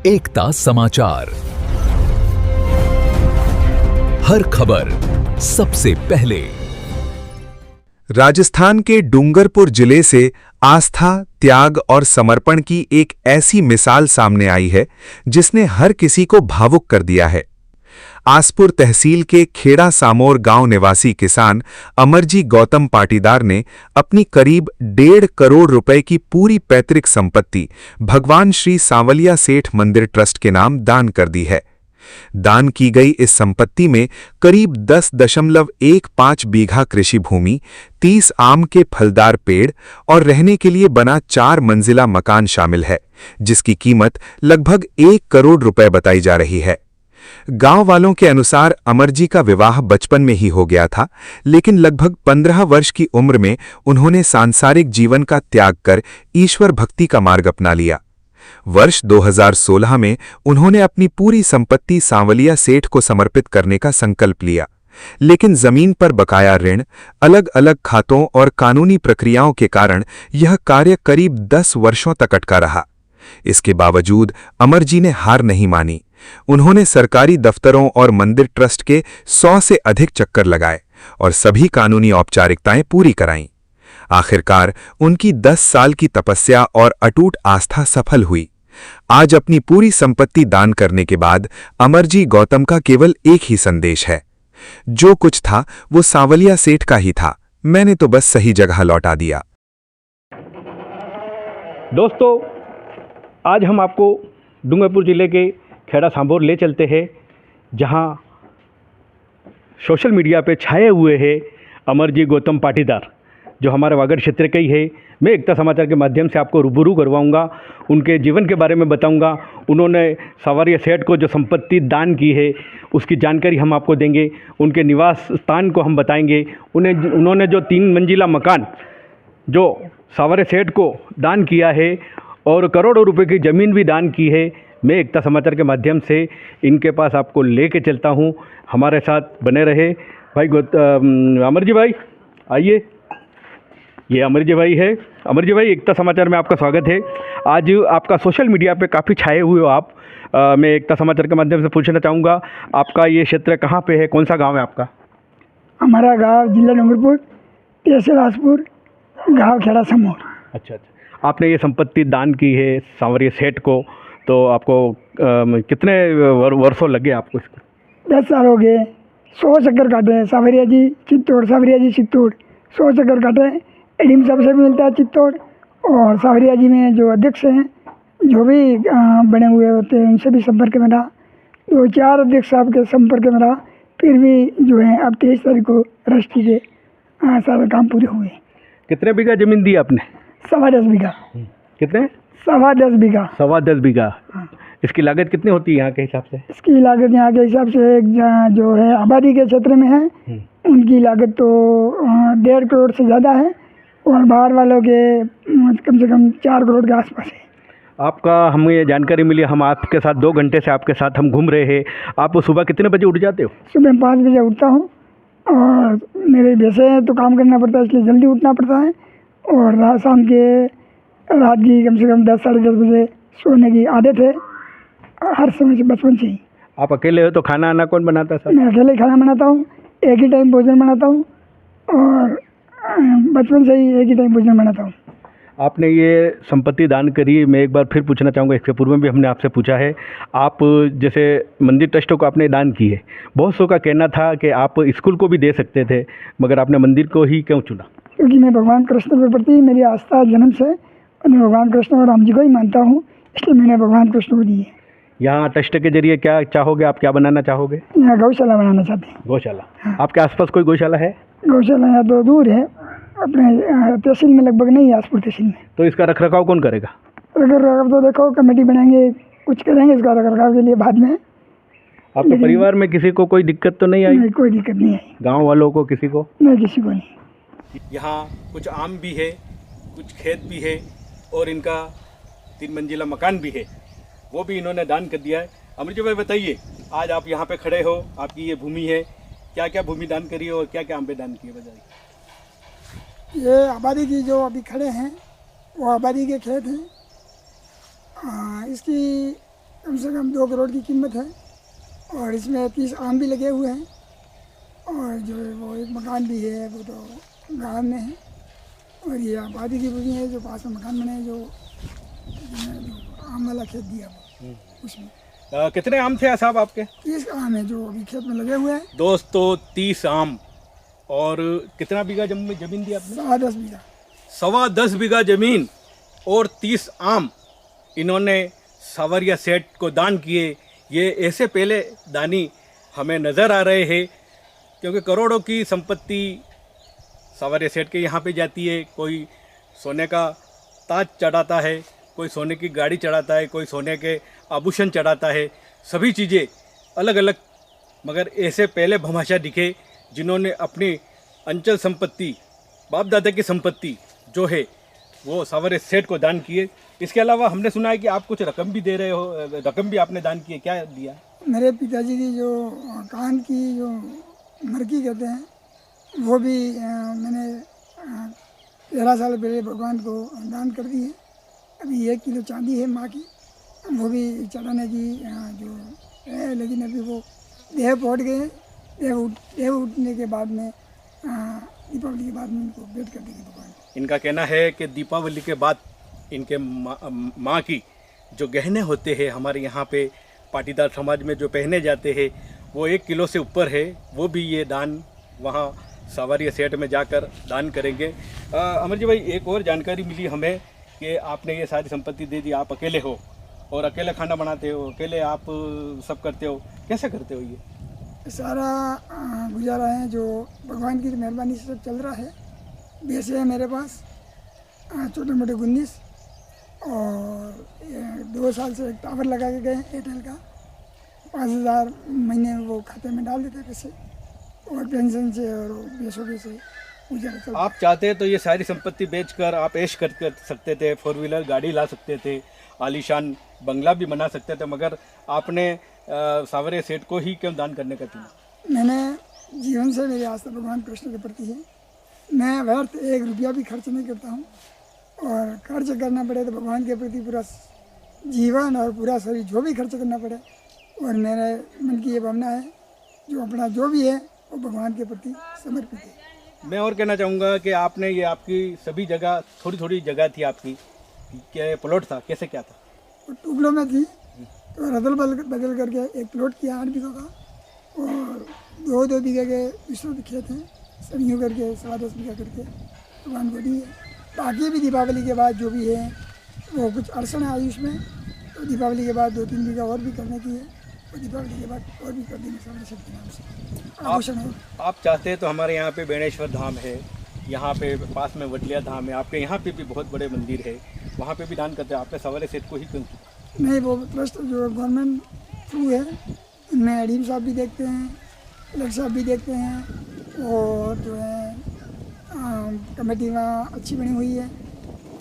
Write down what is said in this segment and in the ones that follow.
एकता समाचार, हर खबर सबसे पहले। राजस्थान के डूंगरपुर जिले से आस्था, त्याग और समर्पण की एक ऐसी मिसाल सामने आई है जिसने हर किसी को भावुक कर दिया है। आसपुर तहसील के खेड़ा सामोर गांव निवासी किसान अमरजी गौतम पाटीदार ने अपनी करीब 1.5 करोड़ रुपए की पूरी पैतृक संपत्ति भगवान श्री सांवलिया सेठ मंदिर ट्रस्ट के नाम दान कर दी है। दान की गई इस संपत्ति में करीब 10.15 बीघा कृषि भूमि, 30 आम के फलदार पेड़ और रहने के लिए बना 4 मंजिला मकान शामिल है, जिसकी कीमत लगभग 1 करोड़ रुपए बताई जा रही है। गांव वालों के अनुसार अमरजी का विवाह बचपन में ही हो गया था, लेकिन लगभग 15 वर्ष की उम्र में उन्होंने सांसारिक जीवन का त्याग कर ईश्वर भक्ति का मार्ग अपना लिया। वर्ष 2016 में उन्होंने अपनी पूरी संपत्ति सांवलिया सेठ को समर्पित करने का संकल्प लिया, लेकिन जमीन पर बकाया ऋण, अलग अलग खातों और कानूनी प्रक्रियाओं के कारण यह कार्य करीब 10 वर्षों तक अटका रहा। इसके बावजूद अमरजी ने हार नहीं मानी। उन्होंने सरकारी दफ्तरों और मंदिर ट्रस्ट के 100 से अधिक चक्कर लगाए और सभी कानूनी औपचारिकताएं पूरी कराईं। आखिरकार उनकी 10 साल की तपस्या और अटूट आस्था सफल हुई। आज अपनी पूरी संपत्ति दान करने के बाद अमरजी गौतम का केवल एक ही संदेश है, जो कुछ था वो सांवलिया सेठ का ही था, मैंने तो बस सही जगह लौटा दिया। दोस्तों, आज हम आपको डूंगरपुर जिले के खेड़ा सांभोर ले चलते हैं, जहां सोशल मीडिया पे छाए हुए हैं अमरजी गौतम पाटीदार, जो हमारे वागड़ क्षेत्र के ही है। मैं एकता समाचार के माध्यम से आपको रूबरू करवाऊंगा, उनके जीवन के बारे में बताऊंगा। उन्होंने सांवलिया सेठ को जो संपत्ति दान की है उसकी जानकारी हम आपको देंगे, उनके निवास स्थान को हम बताएंगे। उन्होंने जो 3 मंजिला मकान जो सांवलिया सेठ को दान किया है और करोड़ों रुपए की ज़मीन भी दान की है, मैं एकता समाचार के माध्यम से इनके पास आपको लेके चलता हूं। हमारे साथ बने रहे भाई। अमरजी भाई आइए, ये अमरजी भाई है। अमरजी भाई, एकता समाचार में आपका स्वागत है। आज आपका सोशल मीडिया पे काफ़ी छाए हुए हो आप। मैं एकता समाचार के माध्यम से पूछना चाहूँगा, आपका ये क्षेत्र कहाँ पे है, कौन सा गाँव है आपका? हमारा गाँव जिला डूंगरपुर, तहसील आसपुर, गाँव खेड़ा सामोर। अच्छा, आपने ये संपत्ति दान की है सांवलिया सेठ को, तो आपको कितने वर्षों लगे आपको इसको? 10 साल हो गए। 100 चक्कर काटे, सांवलिया जी चित्तौड़, सांवलिया जी चित्तौड़ 100 चक्कर काटे। एडीएम साहब से भी मिलता है चित्तौड़, और सांवलिया जी में जो अध्यक्ष हैं, जो भी बने हुए होते हैं, उनसे भी संपर्क में रहा। 2-4 अध्यक्ष साहब के संपर्क में रहा, फिर भी जो है अब 23 तारीख को रजिस्ट्री के सारे काम पूरे हुए। कितने बीघा जमीन दी आपने? 10.25 बीघा। कितने? 10.25 बीघा। 10.25 बीघा। इसकी लागत कितनी होती है यहाँ के हिसाब से? इसकी लागत यहाँ के हिसाब से जो है आबादी के क्षेत्र में है, उनकी लागत तो 1.5 करोड़ से ज़्यादा है, और बाहर वालों के कम से कम 4 करोड़ के आसपास है। आपका हमें ये जानकारी मिली, हम आपके साथ 2 घंटे से आपके साथ हम घूम रहे हैं। आप सुबह कितने बजे उठ जाते हो? सुबह 5 बजे उठता हूँ, और मेरे वैसे तो काम करना पड़ता है, इसलिए जल्दी उठना पड़ता है। और रात की कम से कम 10 साढ़े 10 बजे सोने की आदत है, हर समय से, बचपन से ही। आप अकेले हो तो खाना आना कौन बनाता है सर? मैं अकेले खाना बनाता हूँ, एक ही टाइम भोजन बनाता हूँ, और बचपन से ही एक ही टाइम भोजन बनाता हूँ। आपने ये संपत्ति दान करी, मैं एक बार फिर पूछना चाहूँगा, इसके पूर्व में भी हमने आपसे पूछा है। आप जैसे मंदिर ट्रस्टों को आपने दान की है, बहुत सौ का कहना था कि आप स्कूल को भी दे सकते थे, मगर आपने मंदिर को ही क्यों चुना? क्योंकि मैं भगवान कृष्ण के प्रति मेरी आस्था जन्म से, और मैं भगवान कृष्ण और राम जी को ही मानता हूँ, इसलिए मैंने भगवान कृष्ण को दी है। यहाँ ट्रस्ट के जरिए क्या चाहोगे, आप क्या बनाना चाहोगे? यहाँ गौशाला बनाना चाहते हैं। गौशाला? हाँ। आपके आसपास कोई गौशाला है? गौशाला यहाँ तो दूर है, अपने तहसील में लगभग नहीं है, आसपुर तहसील में। तो इसका रखरखाव कौन करेगा? रखरखाव तो देखो कमेटी बनाएंगे, कुछ करेंगे इसका रखरखाव के लिए बाद में। आपके परिवार में किसी को कोई दिक्कत तो नहीं आई? नहीं, कोई दिक्कत नहीं आई। गाँव वालों को किसी को? नहीं, किसी को नहीं। यहाँ कुछ आम भी है, कुछ खेत भी है, और इनका 3 मंजिला मकान भी है, वो भी इन्होंने दान कर दिया है। अमरजी भाई बताइए, आज आप यहाँ पे खड़े हो, आपकी ये भूमि है, क्या क्या भूमि दान करी है और क्या क्या आम पे दान किए, बताइए। ये आबादी की जो अभी खड़े हैं वो आबादी के खेत हैं। इसकी कम से कम 2 करोड़ की कीमत है और इसमें 30 आम भी लगे हुए हैं और जो है वो एक मकान भी है, वो तो गाँव में है और ये आबादी की भूमि है जो पास में मकान बने हैं, जो आम वाला खेत दिया वो उसमें। कितने आम थे साहब आपके? 30 आम है जो अभी खेत में लगे हुए हैं। दोस्तों 30 आम। और कितना बीघा जमीन दी आपने? 10 बीघा। 10.25 बीघा जमीन और 30 आम इन्होंने सावरिया सेठ को दान किए। ये ऐसे पहले दानी हमें नज़र आ रहे हैं, क्योंकि करोड़ों की संपत्ति सावरिया सेठ के यहाँ पे जाती है। कोई सोने का ताज चढ़ाता है, कोई सोने की गाड़ी चढ़ाता है, कोई सोने के आभूषण चढ़ाता है, सभी चीज़ें अलग अलग। मगर ऐसे पहले भमाशा दिखे जिन्होंने अपनी अंचल संपत्ति, बाप दादा की संपत्ति जो है वो सावरिया सेठ को दान किए। इसके अलावा हमने सुना है कि आप कुछ रकम भी दे रहे हो, रकम भी आपने दान की है, क्या दिया? मेरे पिताजी की जो कान की जो मरकी कहते हैं वो भी मैंने 13 साल पहले भगवान को दान कर दी है। अभी 1 किलो चांदी है माँ की, वो भी चढ़ाने की जो है, लेकिन अभी वो देह पहुँच गए। देह उठने के बाद में दीपावली के बाद में उनको भेंट कर देंगे भगवान। इनका कहना है कि दीपावली के बाद इनके माँ की जो गहने होते हैं हमारे यहाँ पे पाटीदार समाज में जो पहने जाते हैं वो 1 किलो से ऊपर है, वो भी ये दान वहाँ सावरिया सेठ में जाकर दान करेंगे। अमर जी भाई, एक और जानकारी मिली हमें कि आपने ये सारी संपत्ति दे दी, आप अकेले हो और अकेले खाना बनाते हो, अकेले आप सब करते हो, कैसे करते हो ये सारा गुजारा है? जो भगवान की मेहरबानी से सब चल रहा है। वैसे है मेरे पास छोटे मोटे 19 और 2 साल से एक टावर लगा के गए एयरटेल का, 5,000 महीने में वो खाते में डाल देते पैसे और पेंशन से और पैसों के से गुजारा चलता। आप चाहते तो ये सारी संपत्ति बेचकर आप ऐश कर सकते थे, 4 व्हीलर गाड़ी ला सकते थे, आलीशान बंगला भी बना सकते थे, मगर आपने सावरिया सेठ को ही क्यों दान करने का चुना? मैंने जीवन से मेरी आस्था भगवान कृष्ण के प्रति है। मैं व्यर्थ 1 रुपया भी खर्च नहीं करता हूँ और खर्च करना पड़े तो भगवान के प्रति पूरा जीवन और पूरा शरीर जो भी खर्च करना पड़े। और मेरे मन की ये भावना है जो अपना जो भी है वो भगवान के प्रति समर्पित है। मैं और कहना चाहूँगा कि आपने ये आपकी सभी जगह, थोड़ी थोड़ी जगह थी आपकी, क्या प्लॉट था, कैसे क्या था? वो टुकड़ों में थी तो रदल बदल करके एक प्लॉट किया 8 बीघा का और 2 बीघे के दूसरे खेत हैं, सब यूँ करके 10.5 बीघा करके भगवान को दी है। बाकी भी दीपावली के बाद जो भी है वो कुछ अड़चन है आयुष में, तो दीपावली के बाद 2-3 बीघा और भी करने की है और दीपावली के बाद और भी कर देंगे सावरिया सेठ के नाम से आभूषण है। आप चाहते हैं तो हमारे यहाँ पे बेणेश्वर धाम है, यहाँ पे पास में वटलिया धाम है, आपके यहाँ पे भी बहुत बड़े मंदिर है, वहाँ पे भी दान करते हैं। आपने सावरिया सेठ को ही क्यों? नहीं, वो ट्रस्ट जो गवर्नमेंट थ्रू है उनमें एडीम साहब भी देखते हैं, कलेक्टर साहब भी देखते हैं और जो है कमेटी वहाँ अच्छी बनी हुई है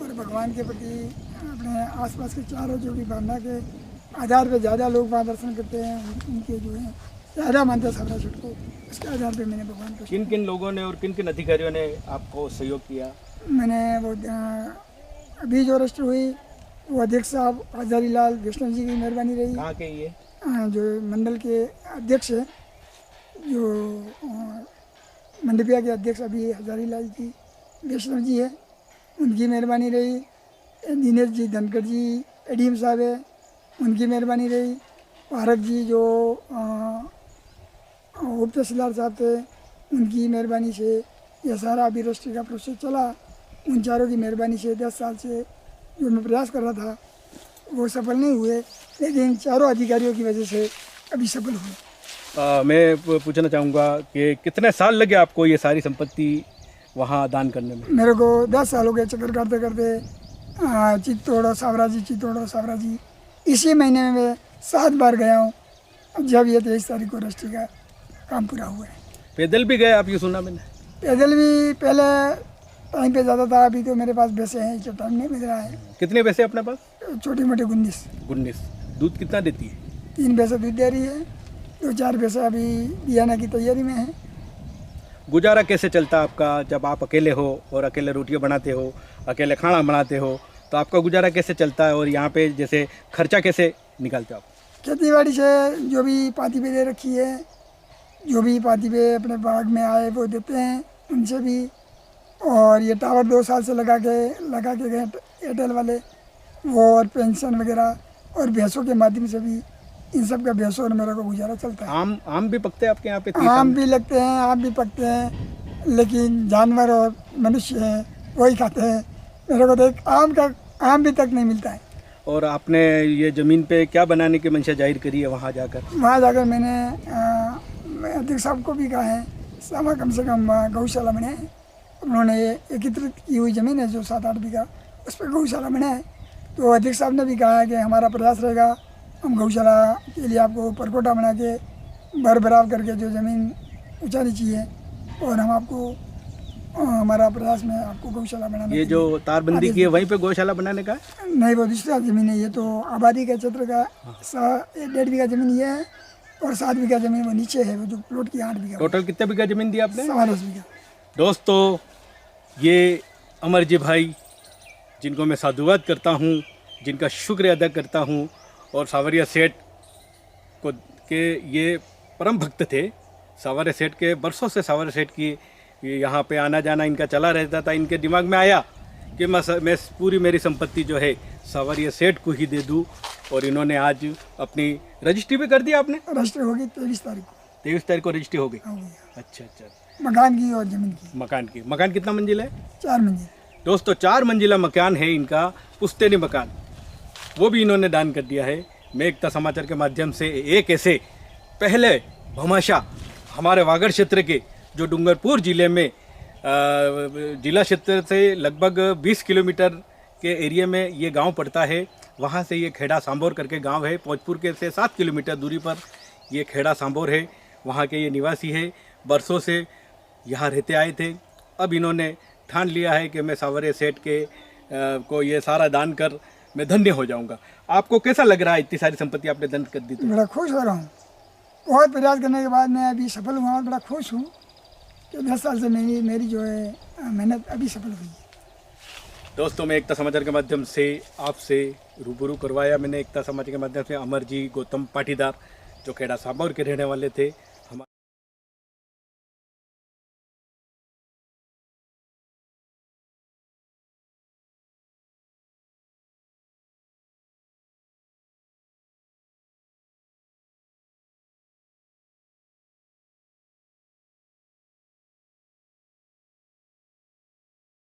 और भगवान के प्रति अपने आसपास के चारों जो भी भावना के आधार पे ज़्यादा लोग वहाँ दर्शन करते हैं, उनके जो है ज़्यादा मानते हैं सावरिया सेठ को, उसके आधार पे मैंने भगवान को। किन किन लोगों ने और किन किन अधिकारियों ने आपको सहयोग किया? मैंने वो अभी जो रजिस्टर हुई वो अध्यक्ष साहब हजारी लाल वैष्णव जी की मेहरबानी रही। कहाँ के ये? जो मंडल के अध्यक्ष है, जो मंडपिया के अध्यक्ष अभी हजारी लाल जी वैष्णव जी है, उनकी मेहरबानी रही। दिनेश जी धनखड़ जी एडीएम साहब है, उनकी मेहरबानी रही। पारक जी जो उप तहसीलदार साहब थे, उनकी मेहरबानी से यह सारा अभी रजिस्ट्री का प्रोसेस चला। उन चारों की मेहरबानी से 10 साल से जो मैं प्रयास कर रहा था वो सफल नहीं हुए, लेकिन चारों अधिकारियों की वजह से अभी सफल हुए। मैं पूछना चाहूँगा कि कितने साल लगे आपको ये सारी संपत्ति वहाँ दान करने में? मेरे को 10 साल हो गए चक्कर करते करते, चित्तौड़ सावरा जी। इसी महीने में मैं 7 बार गया हूँ, जब ये 23 तारीख को रजिस्ट्री का काम पूरा हुआ है। पैदल भी गए आप, ये सुना मैंने? पैदल भी पहले टाइम पे ज़्यादा था, अभी तो मेरे पास भैंसे हैं, जो टाइम नहीं मिल रहा है। कितने भैंसे अपने पास? छोटी मोटी 19। दूध कितना देती है? 3 भैंसे दूध दे रही है, 2-4 भैंसे अभी बियाने की तैयारी में है। गुजारा कैसे चलता है आपका जब आप अकेले हो और अकेले रोटियां बनाते हो, अकेले खाना बनाते हो, तो आपका गुजारा कैसे चलता है? और यहाँ पे जैसे खर्चा कैसे निकालते हो आप? खेती बाड़ी से जो भी पाती पे दे रखी है, जो भी पाती पे अपने बाग में आए वो देते हैं उनसे भी। और ये टावर 2 साल से लगा के गए एयरटेल वाले, वो और पेंशन वगैरह और भैंसों के माध्यम से भी इन सब का भैंसों और मेरे को गुजारा चलता है। आम भी पकते हैं आपके यहाँ पे? आम भी लगते हैं, आम भी पकते हैं, लेकिन जानवर और मनुष्य हैं वही खाते हैं। मेरे को तो एक आम भी तक नहीं मिलता है। और आपने ये ज़मीन पे क्या बनाने की मंशा जाहिर करी है वहाँ जाकर? वहाँ जाकर मैंने अध्यक्ष साहब को भी कहा है सामा कम से कम गौशाला बनाए। उन्होंने एकत्रित की हुई ज़मीन है जो 7-8 बीघा, उस पर गौशाला बनाए। तो अध्यक्ष साहब ने भी कहा है कि हमारा प्रयास रहेगा, हम गौशाला के लिए आपको परकोटा बना के बराबर करके जो ज़मीन ऊँचा नीची है और हम आपको हमारा प्रयास में आपको गौशाला बनाने। ये जो तारबंदी की है वहीं पे गौशाला बनाने का? नहीं, वो दूसरा ज़मीन है। ये तो आबादी का क्षेत्र का 1.5 बीघा ज़मीन ये है और 7 बीघा ज़मीन वो नीचे है, वो जो प्लॉट की 8 बीघा। टोटल कितने बीघा ज़मीन दी आपने? 10 बीघा। दोस्तों, ये अमरजी भाई जिनको मैं साधुवाद करता हूँ, जिनका शुक्र अदा करता हूँ, और सावरिया सेठ को के ये परम भक्त थे। सावरिया सेठ के बरसों से सावरिया सेठ की यहाँ पे आना जाना इनका चला रहता था। इनके दिमाग में आया कि मैं पूरी मेरी संपत्ति जो है सावरिया सेठ को ही दे दूँ, और इन्होंने आज अपनी रजिस्ट्री भी कर दी। आपने रजिस्ट्री होगी 23 तारीख को। 23 तारीख को रजिस्ट्री हो गई? अच्छा। अच्छा। मकान की और ज़मीन की? मकान कितना मंजिल है? 4 मंजिल। दोस्तों, 4 मंजिला मकान है इनका, पुश्तैनी मकान, वो भी इन्होंने दान कर दिया है। मैं एकता समाचार के माध्यम से एक ऐसे पहले भामाशाह हमारे वागड़ क्षेत्र के, जो डूंगरपुर जिले में जिला क्षेत्र से लगभग 20 किलोमीटर के एरिया में ये गांव पड़ता है। वहां से ये खेड़ा सांभोर करके गांव है। भोजपुर के से 7 किलोमीटर दूरी पर ये खेड़ा सांभोर है। वहां के ये निवासी है, बरसों से यहाँ रहते आए थे। अब इन्होंने ठान लिया है कि मैं सावरिया सेठ के को ये सारा दान कर मैं धन्य हो जाऊंगा। आपको कैसा लग रहा है इतनी सारी संपत्ति आपने दान कर दी? तो बड़ा खुश हो रहा हूँ। बहुत प्रयास करने के बाद मैं अभी सफल हुआ और बड़ा खुश हूँ कि 10 साल से मेरी जो है मेहनत अभी सफल हुई है। दोस्तों, मैं एकता समाचार के माध्यम से आपसे रूबरू करवाया मैंने एकता समाचार के माध्यम से अमरजी गौतम पाटीदार, जो खेड़ा सांभोर के रहने वाले थे।